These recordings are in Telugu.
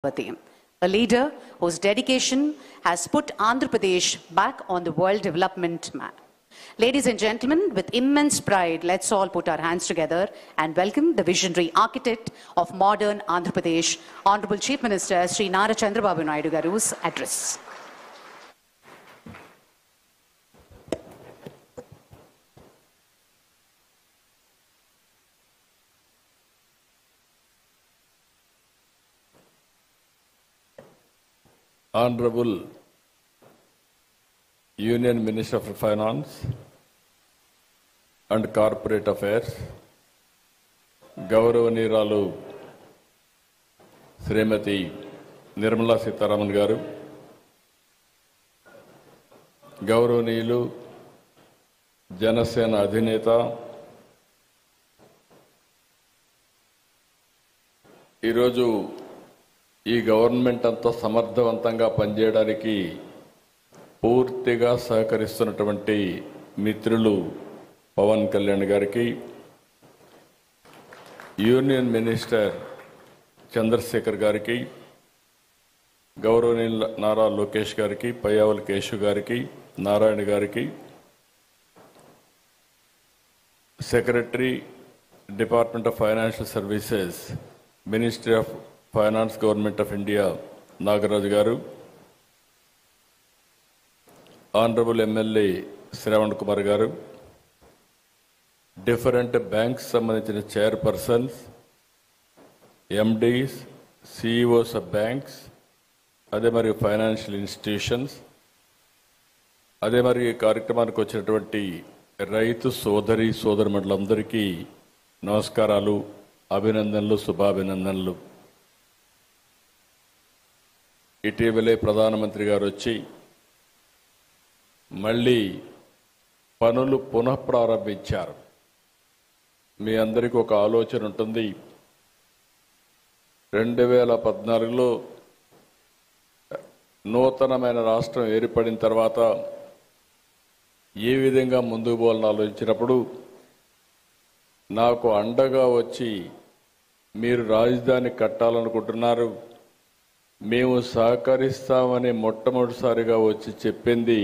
A leader whose dedication has put Andhra Pradesh back on the world development map. Ladies and gentlemen, with immense pride, let's all put our hands together and welcome the visionary architect of modern Andhra Pradesh, Honorable Chief Minister Sri Nara Chandrababu Naidu Garu's address. Honorable Union Minister of Finance and Corporate Affairs, గౌరవనీయురాలు శ్రీమతి నిర్మలా సీతారామన్ గారు, గౌరవనీయులు జనసేన అధినేత ఈరోజు ఈ గవర్నమెంట్ అంతా సమర్థవంతంగా పనిచేయడానికి పూర్తిగా సహకరిస్తున్నటువంటి మిత్రులు పవన్ కళ్యాణ్ గారికి, యూనియన్ మినిస్టర్ చంద్రశేఖర్ గారికి, గౌరవనీయులు నారా లోకేష్ గారికి, పయ్యావుల కేశవ్ గారికి, నారాయణ గారికి, secretary department of financial services, ministry of finance, government of India Nagaraju గారు, ఆనరబుల్ ఎమ్మెల్యే శ్రవణ్ కుమార్ గారు, డిఫరెంట్ బ్యాంక్స్ సంబంధించిన chairpersons, MDs, CEOs of banks, అదే మరి ఫైనాన్షియల్ ఇన్స్టిట్యూషన్స్, అదే మరి ఈ కార్యక్రమానికి వచ్చినటువంటి రైతు సోదరి సోదరుమణులందరికీ నమస్కారాలు, అభినందనలు, శుభాభినందనలు. ఇటీవలే ప్రధానమంత్రి గారు వచ్చి మళ్ళీ పనులు పునఃప్రారంభించారు. మీ అందరికీ ఒక ఆలోచన ఉంటుంది. 2014లో నూతనమైన రాష్ట్రం ఏర్పడిన తర్వాత ఏ విధంగా ముందుకు పోవాలని ఆలోచించినప్పుడు నాకు అండగా వచ్చి మీరు రాజధాని కట్టాలనుకుంటున్నారు, మేము సహకరిస్తామని మొట్టమొదటిసారిగా వచ్చి చెప్పింది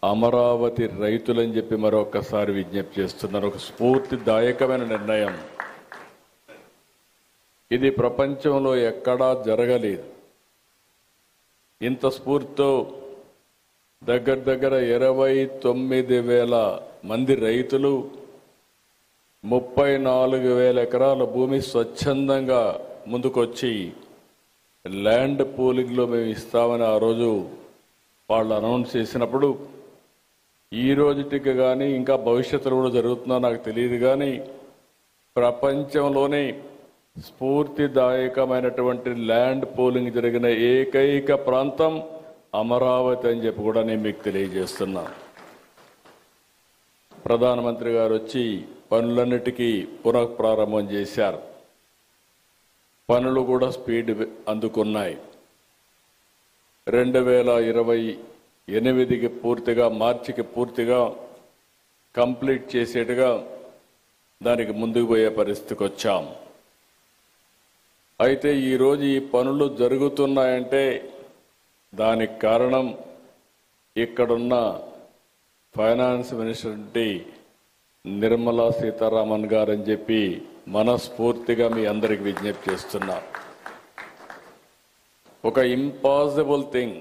అమరావతి రైతులని చెప్పి మరొకసారి విజ్ఞప్తి చేస్తున్నారు. ఒక స్ఫూర్తిదాయకమైన నిర్ణయం. ఇది ప్రపంచంలో ఎక్కడా జరగలేదు. ఇంత స్ఫూర్తితో దగ్గర 29,000 మంది రైతులు 34,000 ఎకరాల భూమి స్వచ్ఛందంగా ముందుకొచ్చి ల్యాండ్ పూలింగ్లో మేము ఇస్తామని ఆ రోజు వాళ్ళు అనౌన్స్ చేసినప్పుడు, ఈ రోజుటికి కానీ ఇంకా భవిష్యత్తులో కూడా జరుగుతుందో నాకు తెలియదు కానీ ప్రపంచంలోనే స్ఫూర్తిదాయకమైనటువంటి ల్యాండ్ పూలింగ్ జరిగిన ఏకైక ప్రాంతం అమరావతి అని చెప్పి కూడా నేను మీకు తెలియజేస్తున్నా. ప్రధానమంత్రి గారు వచ్చి పనులన్నిటికీ పునఃప్రారంభం చేశారు. పనులు కూడా స్పీడ్ అందుకున్నాయి. 2028కి పూర్తిగా, మార్చికి పూర్తిగా కంప్లీట్ చేసేట్టుగా దానికి ముందుకు పోయే పరిస్థితికి వచ్చాం. అయితే ఈరోజు ఈ పనులు జరుగుతున్నాయంటే దానికి కారణం ఇక్కడున్న ఫైనాన్స్ మినిస్టర్ నిర్మలా సీతారామన్ గారని చెప్పి మనస్ఫూర్తిగా మీ అందరికి విజ్ఞప్తి చేస్తున్నా. ఒక ఇంపాసిబుల్ థింగ్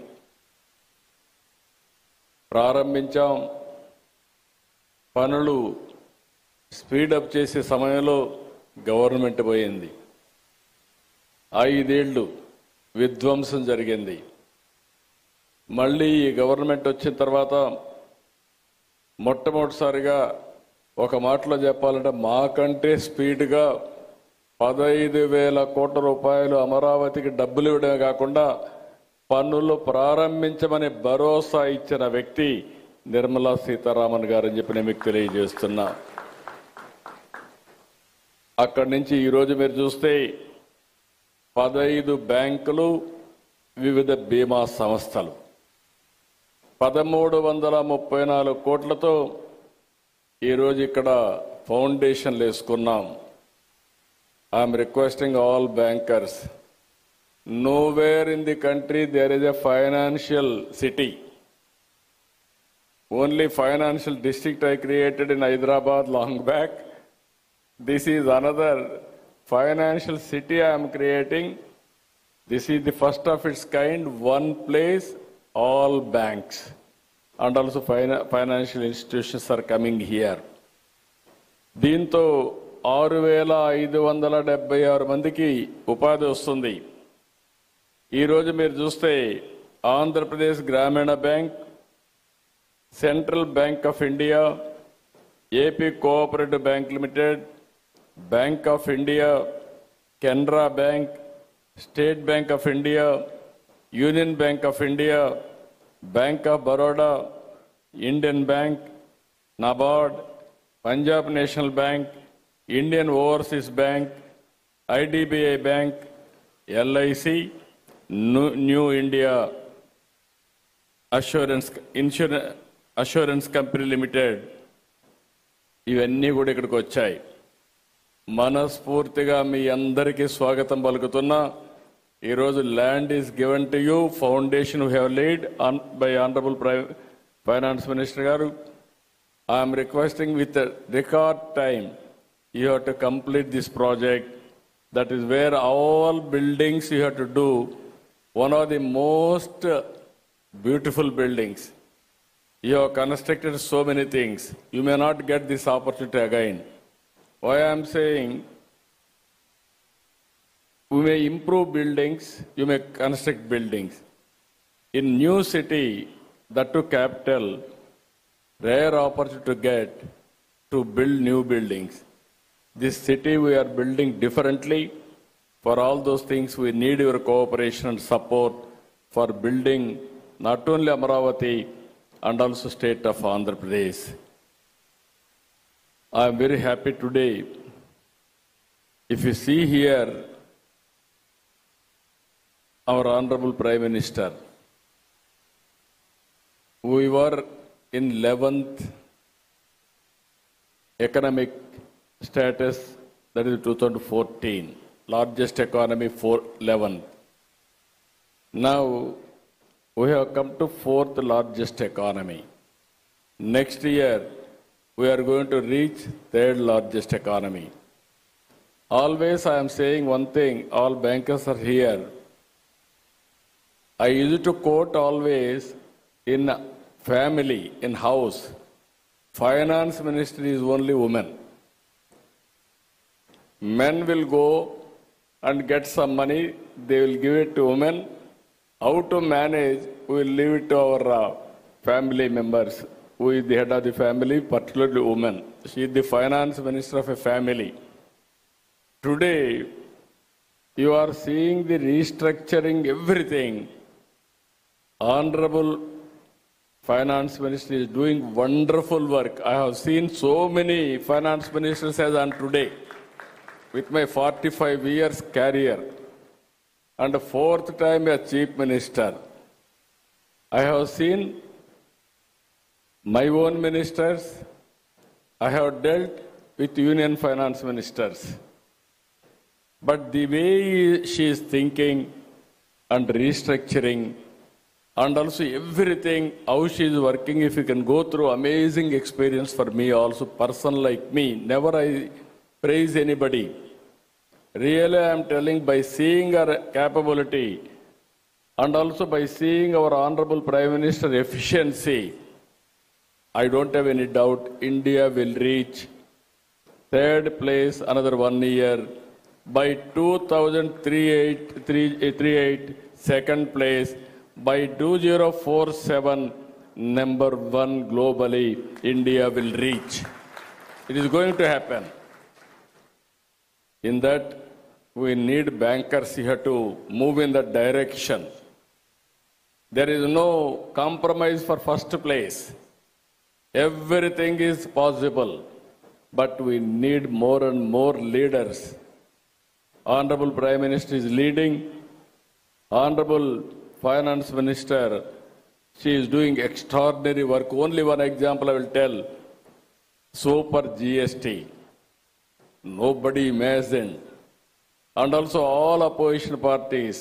ప్రారంభించాం. పనులు స్పీడప్ చేసే సమయంలో గవర్నమెంట్ పోయింది. 5 ఏళ్ళు విధ్వంసం జరిగింది. మళ్ళీ ఈ గవర్నమెంట్ వచ్చిన తర్వాత మొట్టమొదటిసారిగా ఒక మాటలో చెప్పాలంటే మాకంటే స్పీడ్గా 15,000 కోట్ల రూపాయలు అమరావతికి డబ్బులు ఇవ్వడమే కాకుండా పన్నులు ప్రారంభించమని భరోసా ఇచ్చిన వ్యక్తి నిర్మలా సీతారామన్ గారు అని చెప్పి నేను మీకు తెలియజేస్తున్నా. అక్కడి నుంచి ఈరోజు మీరు చూస్తే 15 బ్యాంకులు, వివిధ బీమా సంస్థలు 1334 కోట్లతో ఈరోజు ఇక్కడ ఫౌండేషన్లు వేసుకున్నాం. I'm requesting all bankers, Nowhere in the country there is a financial city. Only financial district I created in Hyderabad long back. This is another financial city I am creating. This is the first of its kind, one place, all banks. And also financial institutions are coming here. దీంతో 6,576 మందికి ఉపాధి వస్తుంది. ఈరోజు మీరు చూస్తే ఆంధ్రప్రదేశ్ గ్రామీణ bank, central bank of India, AP cooperative bank limited, bank of India, Canara bank, state bank of India, union bank of India, bank of Baroda, Indian bank, NABARD, Punjab national bank, Indian overseas bank, IDBI bank, LIC, new India assurance company limited, ఇవన్నీ కూడా ఇక్కడికి వచ్చాయి. మనస్ఫూర్తిగా మీ అందరికీ స్వాగతం పలుకుతున్నా. ఈరోజు land is given to you, foundation we have laid by honourable finance minister గారు. I'm requesting with record time you have to complete this project. That is where all buildings you have to do. One of the most beautiful buildings. You have constructed so many things. You may not get this opportunity again. Why I am saying, we may improve buildings, you may construct buildings. In new city, that to capital, rare opportunity to get to build new buildings. This city we are building differently. For all those things, we need your cooperation and support for building not only Amaravati and also state of Andhra Pradesh. I am very happy today. If you see here, our Honorable Prime Minister, we were in 11th economic status, that is 2014, largest economy for 11. Now we have come to 4th largest economy. Next year we are going to reach 3rd largest economy. Always I am saying one thing, all bankers are here. I used to quote always, in family, in house, finance minister is only woman. Men will go and get some money, they will give it to women. How to manage, we will leave it to our family members. Who is the head of the family, particularly woman. She is the finance minister of a family. Today, you are seeing the restructuring everything. Honorable Finance Minister is doing wonderful work. I have seen so many finance ministers as on today. With my 45 years career and 4th time as Chief Minister, I have seen my own ministers, I have dealt with union finance ministers. But the way she is thinking and restructuring and also everything, how she is working, if you can go through amazing experience for me also, person like me, never I praise anybody. Really, I am telling, by seeing her capability and also by seeing our Honorable Prime Minister efficiency, I don't have any doubt India will reach 3rd place another 1 year. By 2038, 2nd place. By 2047, number 1 globally, India will reach. It is going to happen. In that, we need bankers here to move in that direction. There is no compromise for first place. Everything is possible, but we need more and more leaders. Honorable Prime Minister is leading. Honorable Finance Minister, she is doing extraordinary work. Only one example I will tell. Super GST. Nobody imagined. And also all opposition parties,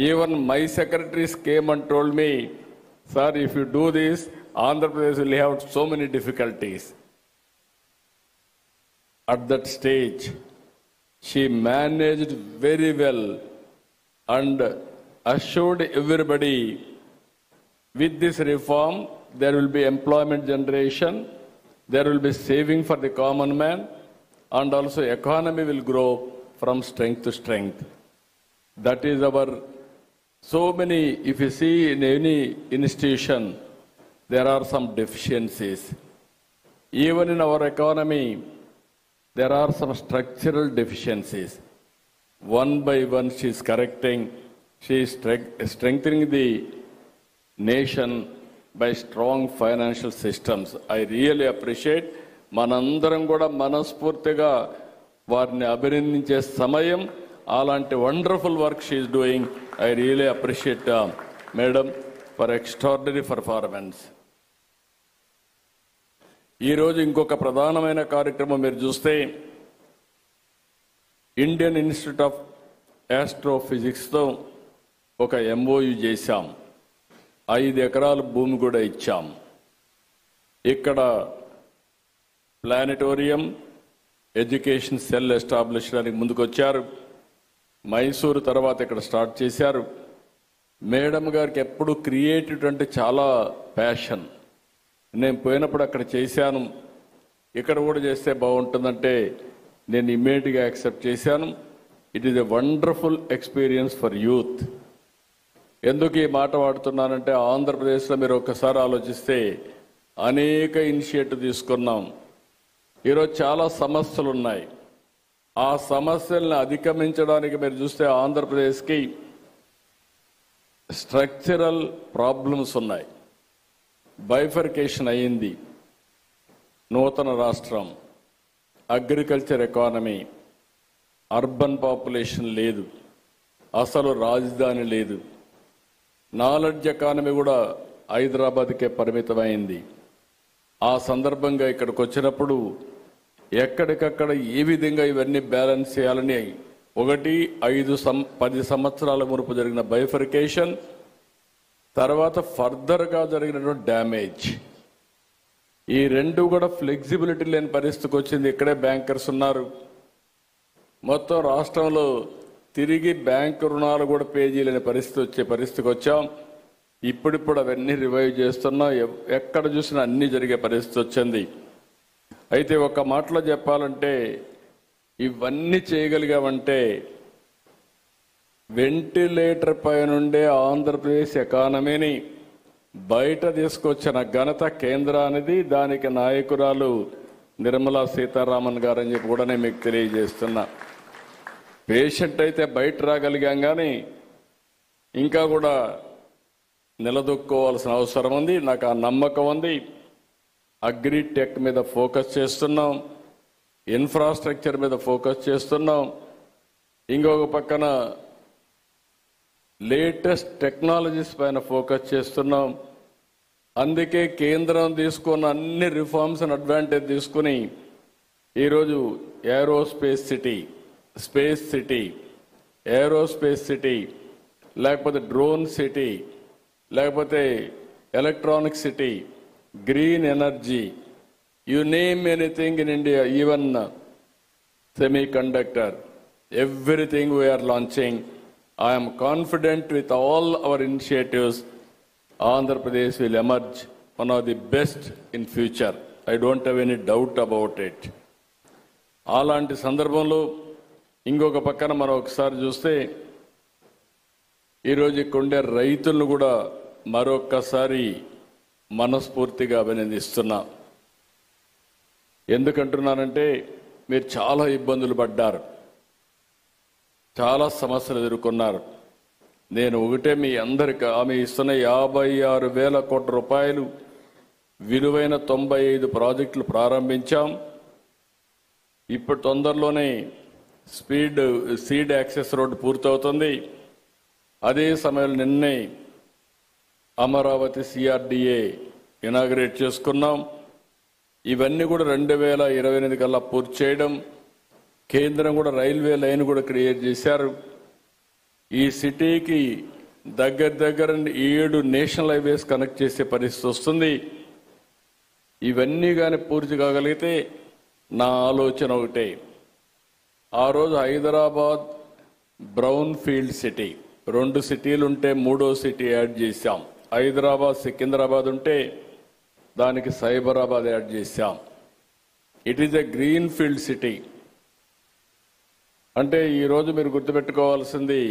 Even my secretaries came and told me, sir, if you do this, Andhra Pradesh will have so many difficulties. At that stage, she managed very well and assured everybody, with this reform, there will be employment generation, there will be saving for the common man, and also economy will grow from strength to strength. That is our, so many, if you see in any institution, there are some deficiencies. Even in our economy, there are some structural deficiencies. One by one, she is correcting, she is strengthening the nation by strong financial systems. I really appreciate. మనందరం కూడా మనస్ఫూర్తిగా వారిని అభినందించే సమయం. అలాంటి wonderful work she is doing. I really appreciate madam for extraordinary performance. ఈరోజు ఇంకొక ప్రధానమైన కార్యక్రమం మీరు చూస్తే, ఇండియన్ ఇన్స్టిట్యూట్ ఆఫ్ ఆస్ట్రోఫిజిక్స్తో ఒక MOU చేశాం. 5 ఎకరాల భూమి కూడా ఇచ్చాం. ఇక్కడ ప్లానెటోరియం, ఎడ్యుకేషన్ సెల్ ఎస్టాబ్లిష్ చేయడానికి ముందుకొచ్చారు. మైసూరు తర్వాత ఇక్కడ స్టార్ట్ చేశారు. మేడం గారికి ఎప్పుడు క్రియేటివ్ అంటే చాలా ప్యాషన్. నేను పోయినప్పుడు అక్కడ చేశాను, ఇక్కడ కూడా చేస్తే బాగుంటుందంటే నేను ఇమ్మీడియట్గా యాక్సెప్ట్ చేశాను. It is a wonderful experience for youth. ఎందుకు ఈ మాట వాడుతున్నానంటే, ఆంధ్రప్రదేశ్లో మీరు ఒక్కసారి ఆలోచిస్తే అనేక ఇనిషియేటివ్ తీసుకున్నాం. ఈరోజు చాలా సమస్యలు ఉన్నాయి. ఆ సమస్యలను అధిగమించడానికి మీరు చూస్తే ఆంధ్రప్రదేశ్కి స్ట్రక్చరల్ ప్రాబ్లమ్స్ ఉన్నాయి. బైఫర్కేషన్ అయ్యింది. నూతన రాష్ట్రం, అగ్రికల్చర్ ఎకానమీ, అర్బన్ పాపులేషన్ లేదు, అసలు రాజధాని లేదు. నాలెడ్జ్ ఎకానమీ కూడా హైదరాబాద్కే పరిమితమైంది. ఆ సందర్భంగా ఇక్కడికి వచ్చినప్పుడు ఎక్కడికక్కడ ఏ విధంగా ఇవన్నీ బ్యాలెన్స్ చేయాలని 10 సంవత్సరాల మునుపు జరిగిన బైఫర్కేషన్, తర్వాత ఫర్దర్గా జరిగినటువంటి డ్యామేజ్, ఈ రెండు కూడా ఫ్లెక్సిబిలిటీ లేని పరిస్థితికి వచ్చింది. ఇక్కడే బ్యాంకర్స్ ఉన్నారు. మొత్తం రాష్ట్రంలో తిరిగి బ్యాంకు రుణాలు కూడా పే చేయలేని పరిస్థితికి వచ్చాం. ఇప్పుడిప్పుడు అవన్నీ రివైవ్ చేస్తున్నాం. ఎక్కడ చూసినా అన్నీ జరిగే పరిస్థితి వచ్చింది. అయితే ఒక మాటలో చెప్పాలంటే, ఇవన్నీ చేయగలిగామంటే వెంటిలేటర్ పై నుండే ఆంధ్రప్రదేశ్ ఎకానమీని బయట తీసుకొచ్చిన ఘనత కేంద్రానిది. దానికి నాయకురాలు నిర్మలా సీతారామన్ గారు అని చెప్పి కూడా నేను మీకు తెలియజేస్తున్నా. పేషెంట్ అయితే బయట రాగలిగాం, కానీ ఇంకా కూడా నిలదొక్కోవాల్సిన అవసరం ఉంది. నాకు ఆ నమ్మకం ఉంది. అగ్రిటెక్ మీద ఫోకస్ చేస్తున్నాం, ఇన్ఫ్రాస్ట్రక్చర్ మీద ఫోకస్ చేస్తున్నాం. ఇంకొక పక్కన లేటెస్ట్ టెక్నాలజీస్ పైన ఫోకస్ చేస్తున్నాం. అందుకే కేంద్రం తీసుకున్న అన్ని రిఫార్మ్స్ అడ్వాంటేజ్ తీసుకుని ఈరోజు aerospace city, space city, aerospace city, లేకపోతే డ్రోన్ సిటీ, లేకపోతే electronic city, green energy, you name anything in India, even semiconductor, everything we are launching. I am confident with all our initiatives, Andhra Pradesh will emerge one of the best in future. I don't have any doubt about it. అలాంటి సందర్భంలో ఇంకొక పక్కన మనం ఒకసారి చూస్తే, ఈరోజు ఇక్కడుండే రైతులను కూడా మరొక్కసారి మనస్ఫూర్తిగా అభినందిస్తున్నా. ఎందుకంటున్నానంటే, మీరు చాలా ఇబ్బందులు పడ్డారు, చాలా సమస్యలు ఎదుర్కొన్నారు. నేను ఒకటే మీ అందరికీ ఆమె ఇస్తున్న 56,000 కోట్ల రూపాయలు విలువైన 95 ప్రాజెక్టులు ప్రారంభించాం. ఇప్పుడు తొందరలోనే సీడ్ యాక్సెస్ రోడ్డు పూర్తవుతుంది. అదే సమయంలో నిన్నే అమరావతి CRDA ఇనాగ్రేట్ చేసుకున్నాం. ఇవన్నీ కూడా 2028 కల్లా పూర్తి చేయడం. కేంద్రం కూడా రైల్వే లైన్ కూడా క్రియేట్ చేశారు. ఈ సిటీకి దగ్గర 7 నేషనల్ హైవేస్ కనెక్ట్ చేసే పరిస్థితి వస్తుంది. ఇవన్నీ కానీ పూర్తి కాగలిగితే నా ఆలోచన ఒకటే, ఆ రోజు హైదరాబాద్ బ్రౌన్ ఫీల్డ్ సిటీ, 2 సిటీలు ఉంటే 3వ సిటీ యాడ్ చేశాం. హైదరాబాద్ సికింద్రాబాద్ ఉంటే దానికి సైబరాబాద్ యాడ్ చేశాం. It is a green field city. అంటే ఈరోజు మీరు గుర్తుపెట్టుకోవాల్సింది,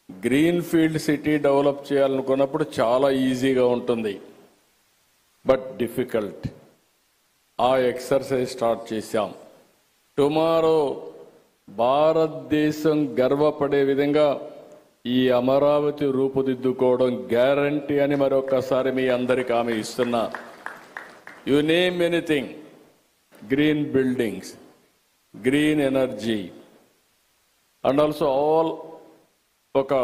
గ్రీన్ ఫీల్డ్ సిటీ డెవలప్ చేయాలనుకున్నప్పుడు చాలా ఈజీగా ఉంటుంది, బట్ డిఫికల్ట్. ఆ ఎక్సర్సైజ్ స్టార్ట్ చేశాం. టుమారో భారతదేశం గర్వపడే విధంగా ఈ అమరావతి రూపుదిద్దుకోవడం గ్యారంటీ అని మరొకసారి మీ అందరికీ హామీ ఇస్తున్నా. You name anything, green buildings, green energy, and also all ఒక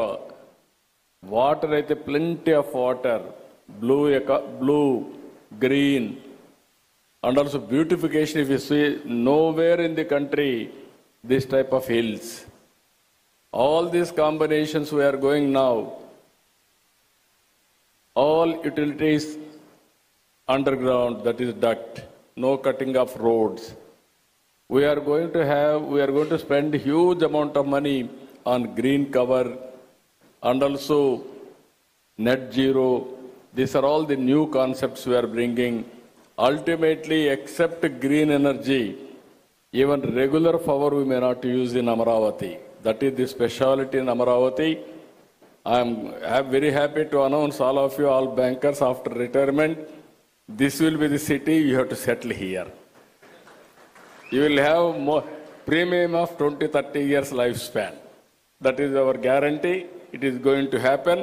వాటర్ అయితే plenty of water, blue, green, and also beautification. If you see, nowhere in the country this type of hills. All these combinations we are going now, all utilities underground, that is duct, no cutting of roads. We are going to spend huge amount of money on green cover and also net zero. These are all the new concepts we are bringing. Ultimately, except green energy, even regular power we may not use in Amaravati. That is the speciality in Amaravati. I'm very happy to announce all of you, all bankers, after retirement, this will be the city you have to settle here. You will have more premium of 20-30 years lifespan. That is our guarantee. It is going to happen.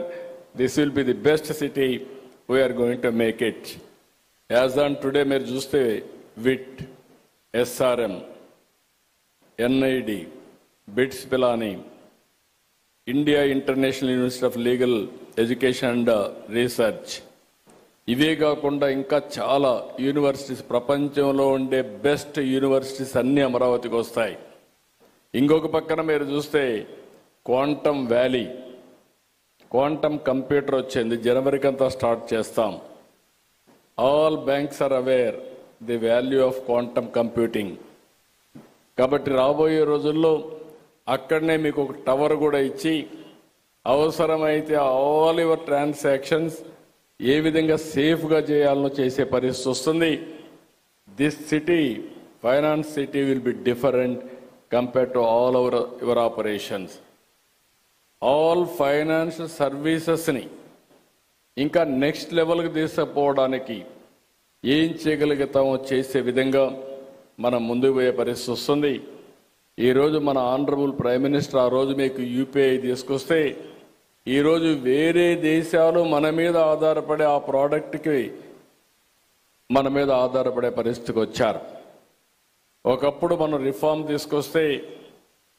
This will be the best city. We are going to make it. As on today, మీరు చూస్తే VIT, SRM, NID, BITS Pilani, India International University of Legal Education and Research, ఇవే కాకుండా ఇంకా చాలా యూనివర్సిటీస్, ప్రపంచంలో ఉండే బెస్ట్ యూనివర్సిటీస్ అన్ని అమరావతికి వస్తాయి. ఇంకొక పక్కన మీరు చూస్తే క్వాంటమ్ వ్యాలీ, క్వాంటమ్ కంప్యూటర్ వచ్చింది, జనవరికి అంతా స్టార్ట్ చేస్తాం. All banks are aware the value of quantum computing. కాబట్టి రాబోయే రోజుల్లో అక్కడనే మీకు ఒక టవర్ కూడా ఇచ్చి అవసరమైతే ఆల్ యువర్ ట్రాన్సాక్షన్స్ ఏ విధంగా సేఫ్గా చేయాలనో చేసే పరిస్థితి వస్తుంది. This city, finance city, will be different compared to all your operations. All financial సర్వీసెస్ని ఇంకా నెక్స్ట్ లెవెల్కి తీసుకుపోవడానికి ఏం చేయగలుగుతామో చేసే విధంగా మనం ముందుకు పోయే పరిస్థితి వస్తుంది. ఈరోజు మన ఆనరబుల్ ప్రైమ్ మినిస్టర్ ఆ రోజు మీకు యూపీఐ తీసుకొస్తే, ఈరోజు వేరే దేశాలు మన మీద ఆధారపడే ఆ ప్రోడక్ట్కి మన మీద ఆధారపడే పరిస్థితికి వచ్చారు. ఒకప్పుడు మనం రిఫార్మ్ తీసుకొస్తే,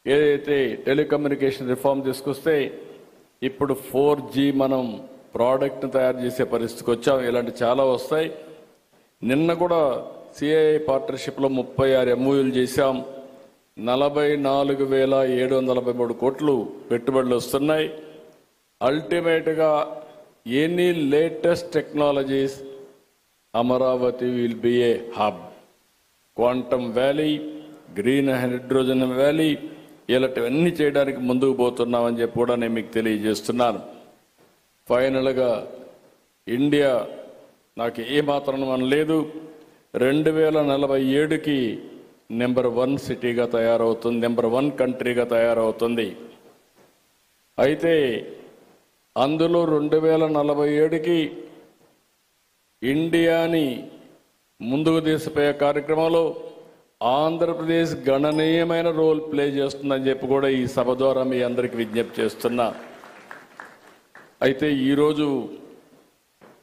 ఏదైతే టెలికమ్యూనికేషన్ రిఫార్మ్ తీసుకొస్తే, ఇప్పుడు 4G మనం ప్రోడక్ట్ని తయారు చేసే పరిస్థితికి వచ్చాం. ఇలాంటి చాలా వస్తాయి. నిన్న కూడా సిఐఐ పార్ట్నర్షిప్లో 36 MOUలు చేశాం. 44,743 కోట్లు పెట్టుబడులు వస్తున్నాయి. అల్టిమేట్గా any latest technologies, Amaravati will be A hub. Quantum valley, green hydrogen valley, ఇలాంటివన్నీ చేయడానికి ముందుకు పోతున్నామని చెప్పి కూడా నేను మీకు తెలియజేస్తున్నాను. ఫైనల్గా ఇండియా నాకు ఏమాత్రం అనలేదు, 2047కి నెంబర్ 1 సిటీగా తయారవుతుంది, నెంబర్ 1 కంట్రీగా తయారవుతుంది. అయితే అందులో 2047కి ఇండియాని ముందుకు తీసుకుపోయే కార్యక్రమంలో ఆంధ్రప్రదేశ్ గణనీయమైన రోల్ ప్లే చేస్తుందని చెప్పి కూడా ఈ సభ ద్వారా మీ అందరికీ విజ్ఞప్తి చేస్తున్నా. అయితే ఈరోజు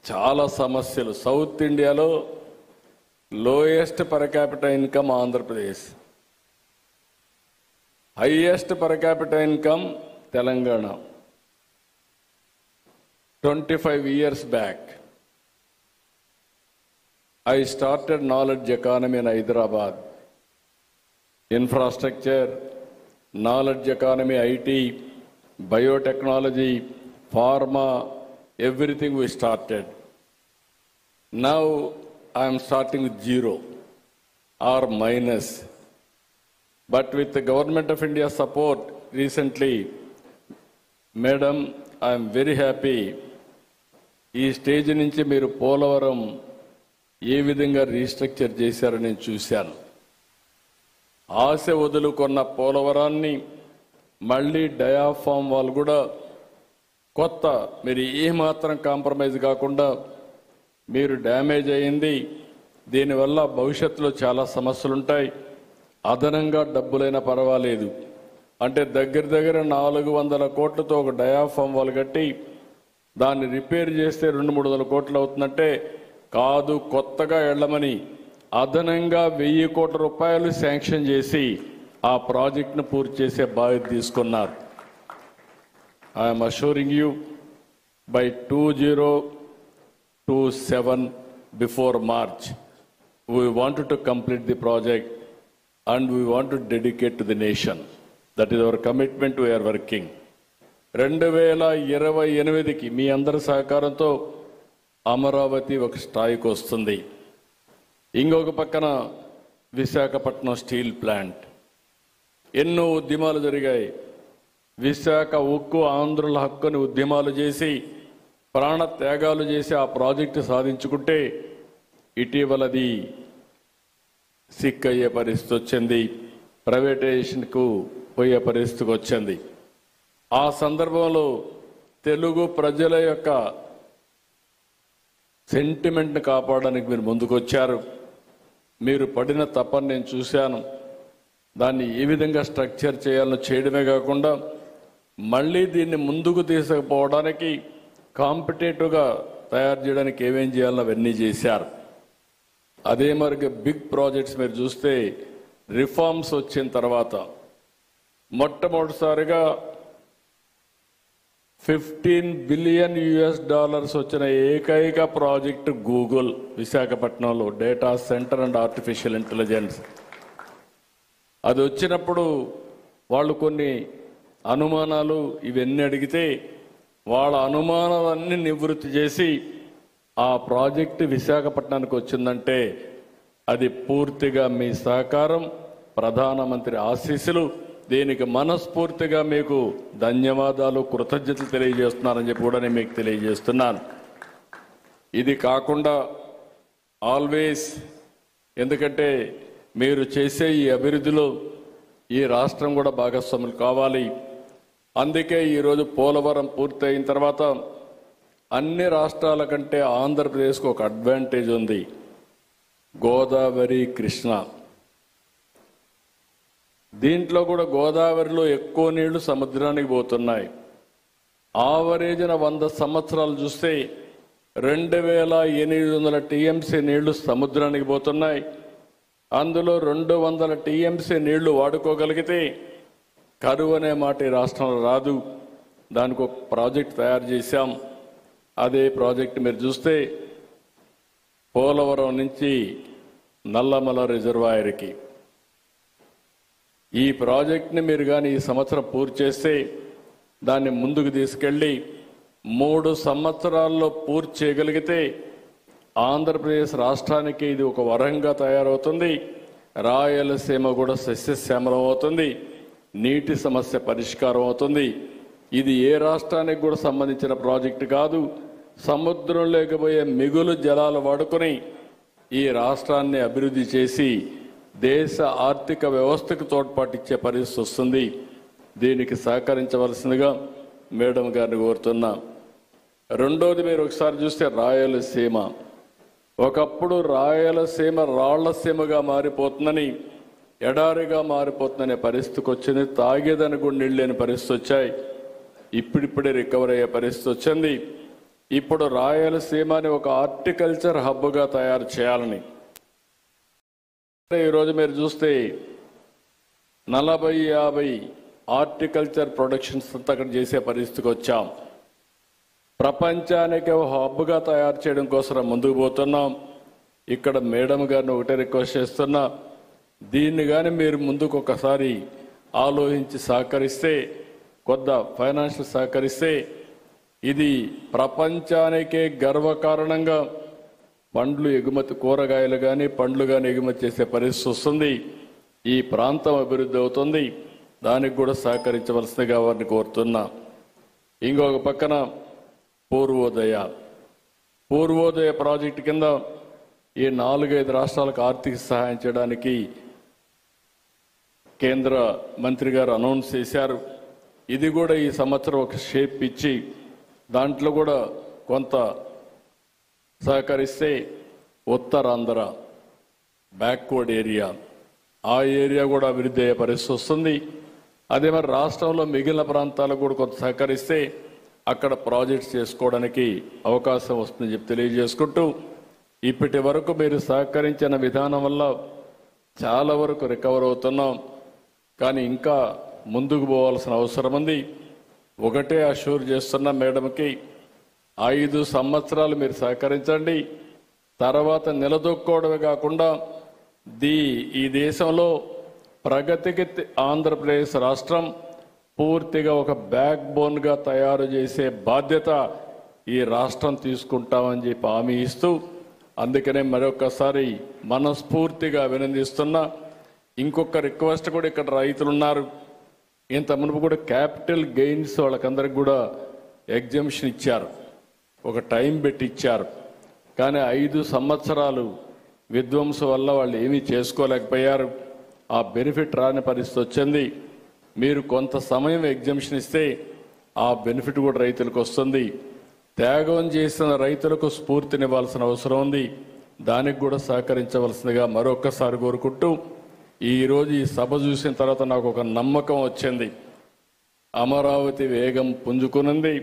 చాలా సమస్యలు. సౌత్ ఇండియాలో lowest per capital income Andhra Pradesh, highest per capital income Telangana. 25 years back, I started knowledge economy in Hyderabad. Infrastructure, knowledge economy, IT, biotechnology, pharma, everything we started. Now I am starting with zero or minus. But with the Government of India support recently, Madam, I am very happy. ఈ స్టేజ్ నుంచి మీరు పోలవరం ఏ విధంగా రీస్ట్రక్చర్ చేశారని నేను చూశాను. ఆశ వదులుకున్న పోలవరాన్ని మళ్ళీ డయాఫామ్ వాళ్ళు కూడా కొత్త మీరు ఏమాత్రం కాంప్రమైజ్ కాకుండా మీరు డ్యామేజ్ అయింది. దీనివల్ల భవిష్యత్తులో చాలా సమస్యలు ఉంటాయి. అదనంగా డబ్బులైనా పర్వాలేదు అంటే దగ్గర 400 కోట్లతో ఒక డయాఫామ్ వాళ్ళు కట్టి దాన్ని రిపేర్ చేస్తే 200-300 కోట్లు అవుతుందంటే కాదు, కొత్తగా వెళ్ళమని అదనంగా 1000 కోట్ల రూపాయలు శాంక్షన్ చేసి ఆ ప్రాజెక్టును పూర్తి చేసే బాధ్యత తీసుకున్నారు. I'm assuring you by 2027 before March we wanted to complete the project and we want to dedicate to the nation. That is our commitment. We are working. 2028కి మీ అందరి సహకారంతో అమరావతి ఒక స్థాయికి వస్తుంది. ఇంకొక పక్కన విశాఖపట్నం స్టీల్ ప్లాంట్. ఎన్నో ఉద్యమాలు జరిగాయి. విశాఖ ఉక్కు ఆంధ్రుల హక్కుని ఉద్యమాలు చేసి ప్రాణ త్యాగాలు చేసి ఆ ప్రాజెక్టు సాధించుకుంటే ఇటీవలది సిక్ అయ్యే పరిస్థితి వచ్చింది, ప్రైవేటైజేషన్కు పోయే పరిస్థితికి వచ్చింది. ఆ సందర్భంలో తెలుగు ప్రజల యొక్క సెంటిమెంట్ని కాపాడడానికి మీరు ముందుకొచ్చారు. మీరు పడిన తపని నేను చూశాను. దాన్ని ఏ విధంగా స్ట్రక్చర్ చేయాలో చేయడమే కాకుండా మళ్ళీ దీన్ని ముందుకు తీసుకుపోవడానికి కాంపిటేటివ్గా తయారు చేయడానికి ఏమేం చేయాలో అవన్నీ చేశారు. అదే మరి బిగ్ ప్రాజెక్ట్స్ మీరు చూస్తే రిఫార్మ్స్ వచ్చిన తర్వాత మొట్టమొదటిసారిగా $15 బిలియన్ వచ్చిన ఏకైక ప్రాజెక్టు గూగుల్ విశాఖపట్నంలో data centre and artificial intelligence. అది వచ్చినప్పుడు వాళ్ళు కొన్ని అనుమానాలు ఇవన్నీ అడిగితే వాళ్ళ అనుమానాలన్నీ నివృత్తి చేసి ఆ ప్రాజెక్టు విశాఖపట్నానికి వచ్చిందంటే అది పూర్తిగా మీ సహకారం, ప్రధానమంత్రి ఆశీస్సులు. దీనికి మనస్ఫూర్తిగా మీకు ధన్యవాదాలు, కృతజ్ఞతలు తెలియజేస్తున్నానని చెప్పి కూడా నేను మీకు తెలియజేస్తున్నాను. ఇది కాకుండా ఆల్వేస్, ఎందుకంటే మీరు చేసే ఈ అభివృద్ధిలో ఈ రాష్ట్రం కూడా భాగస్వాములు కావాలి. అందుకే ఈరోజు పోలవరం పూర్తయిన తర్వాత అన్ని రాష్ట్రాల కంటే ఆంధ్రప్రదేశ్కు ఒక అడ్వాంటేజ్ ఉంది. గోదావరి, కృష్ణ, దీంట్లో కూడా గోదావరిలో ఎక్కువ నీళ్లు సముద్రానికి పోతున్నాయి. ఆవరేజ్న 100 సంవత్సరాలు చూస్తే 2800 టీఎంసీ నీళ్లు సముద్రానికి పోతున్నాయి. అందులో 200 టీఎంసీ నీళ్లు వాడుకోగలిగితే కరువు అనే మాట ఈ రాష్ట్రంలో రాదు. దానికి ఒక ప్రాజెక్ట్ తయారు చేశాం. అదే ప్రాజెక్ట్ మీరు చూస్తే పోలవరం నుంచి నల్లమల రిజర్వాయర్కి ఈ ప్రాజెక్ట్ని మీరు కానీ ఈ సంవత్సరం పూర్తి చేస్తే దాన్ని ముందుకు తీసుకెళ్ళి 3 సంవత్సరాల్లో పూర్తి చేయగలిగితే ఆంధ్రప్రదేశ్ రాష్ట్రానికి ఇది ఒక వరంగా తయారవుతుంది. రాయలసీమ కూడా సస్యశ్యామలం అవుతుంది. నీటి సమస్య పరిష్కారం అవుతుంది. ఇది ఏ రాష్ట్రానికి కూడా సంబంధించిన ప్రాజెక్టు కాదు. సముద్రం లేకపోయే మిగులు జలాలు వాడుకొని ఈ రాష్ట్రాన్ని అభివృద్ధి చేసి దేశ ఆర్థిక వ్యవస్థకు తోడ్పాటిచ్చే పరిస్థితి వస్తుంది. దీనికి సహకరించవలసిందిగా మేడం గారిని కోరుతున్నా. రెండోది, మీరు ఒకసారి చూస్తే రాయలసీమ, ఒకప్పుడు రాయలసీమ రాళ్లసీమగా మారిపోతుందని, ఎడారిగా మారిపోతుందనే పరిస్థితికి వచ్చింది. తాగేదని కూడా నీళ్ళు లేని పరిస్థితి వచ్చాయి. ఇప్పుడిప్పుడే రికవర్ అయ్యే పరిస్థితి వచ్చింది. ఇప్పుడు రాయలసీమని ఒక హార్టికల్చర్ హబ్గా తయారు చేయాలని ఈరోజు మీరు చూస్తే 40-50 హార్టికల్చర్ ప్రొడక్షన్స్ అంతా అక్కడ చేసే పరిస్థితికి వచ్చాం. ప్రపంచానికి ఒక హబ్గా తయారు చేయడం కోసం ముందుకు పోతున్నాం. ఇక్కడ మేడం గారిని ఒకటే రిక్వెస్ట్ చేస్తున్నా, దీన్ని కానీ మీరు ముందుకు ఒకసారి ఆలోచించి సహకరిస్తే కొంత ఫైనాన్షియల్ సహకరిస్తే ఇది ప్రపంచానికే గర్వకారణంగా పండ్లు ఎగుమతి, కూరగాయలు కానీ పండ్లు కానీ ఎగుమతి చేసే పరిస్థితి వస్తుంది. ఈ ప్రాంతం అభివృద్ధి అవుతుంది. దానికి కూడా సహకరించవలసిందిగా వారిని కోరుతున్నా. ఇంకొక పక్కన పూర్వోదయ ప్రాజెక్టు కింద ఈ 4-5 రాష్ట్రాలకు ఆర్థిక సహాయం చేయడానికి కేంద్ర మంత్రి గారు అనౌన్స్ చేశారు. ఇది కూడా ఈ సంవత్సరం ఒక షేప్ ఇచ్చి దాంట్లో కూడా కొంత సహకరిస్తే ఉత్తరాంధ్ర బ్యాక్వర్డ్ ఏరియా, ఆ ఏరియా కూడా అభివృద్ధి అయ్యే పరిస్థితి వస్తుంది. అదే మరి రాష్ట్రంలో మిగిలిన ప్రాంతాలకు కూడా కొంత సహకరిస్తే అక్కడ ప్రాజెక్ట్స్ చేసుకోవడానికి అవకాశం వస్తుందని చెప్పి తెలియజేసుకుంటూ, ఇప్పటి వరకు మీరు సహకరించిన విధానం వల్ల చాలా వరకు రికవర్ అవుతున్నాం. కానీ ఇంకా ముందుకు పోవాల్సిన అవసరం ఉంది. ఒకటే అష్యూర్ చేస్తున్న మేడంకి, 5 సంవత్సరాలు మీరు సహకరించండి. తర్వాత నిలదొక్కోవడమే కాకుండా ఈ దేశంలో ప్రగతికి ఆంధ్రప్రదేశ్ రాష్ట్రం పూర్తిగా ఒక బ్యాక్ బోన్గా తయారు చేసే బాధ్యత ఈ రాష్ట్రం తీసుకుంటామని చెప్పి హామీ ఇస్తూ, అందుకనే మరొకసారి మనస్ఫూర్తిగా అభినందిస్తున్నా. ఇంకొక రిక్వెస్ట్ కూడా, ఇక్కడ రైతులు ఉన్నారు, ఇంత మునుపు కూడా క్యాపిటల్ గెయిన్స్ వాళ్ళకందరికి కూడా ఎగ్జంప్షన్ ఇచ్చారు, ఒక టైం పెట్టి ఇచ్చారు. కానీ 5 సంవత్సరాలు విధ్వంసం వల్ల వాళ్ళు ఏమీ చేసుకోలేకపోయారు. ఆ బెనిఫిట్ రాని పరిస్థితి వచ్చింది. మీరు కొంత సమయం ఎగ్జంప్షన్ ఇస్తే ఆ బెనిఫిట్ కూడా రైతులకు వస్తుంది. త్యాగం చేసిన రైతులకు స్ఫూర్తినివ్వాల్సిన అవసరం ఉంది. దానికి కూడా సహకరించవలసిందిగా మరొక్కసారి కోరుకుంటూ, ఈరోజు ఈ సభ చూసిన తర్వాత నాకు ఒక నమ్మకం వచ్చింది. అమరావతి వేగం పుంజుకునింది.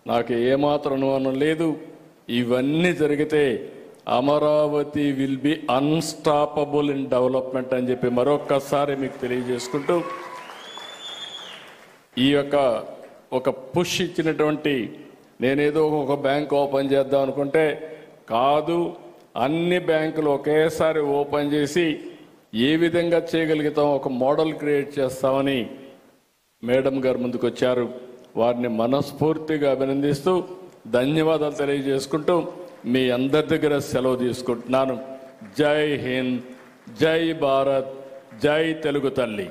నాకు ఏమాత్రం అనుమానం లేదు. ఇవన్నీ జరిగితే Amaravati will be unstoppable in development అని చెప్పి మరొక్కసారి మీకు తెలియజేసుకుంటూ, ఈ యొక్క ఒక పుష్ ఇచ్చినటువంటి, నేనేదో ఒక బ్యాంక్ ఓపెన్ చేద్దాం అనుకుంటే కాదు, అన్ని బ్యాంకులు ఒకేసారి ఓపెన్ చేసి ఏ విధంగా చేయగలుగుతాం ఒక మోడల్ క్రియేట్ చేస్తామని మేడం గారు ముందుకు వచ్చారు. వారిని మనస్ఫూర్తిగా అభినందిస్తూ ధన్యవాదాలు తెలియజేసుకుంటూ మీ అందరి దగ్గర సెలవు తీసుకుంటున్నాను. జై హింద్, జై భారత్, జై తెలుగు తల్లి.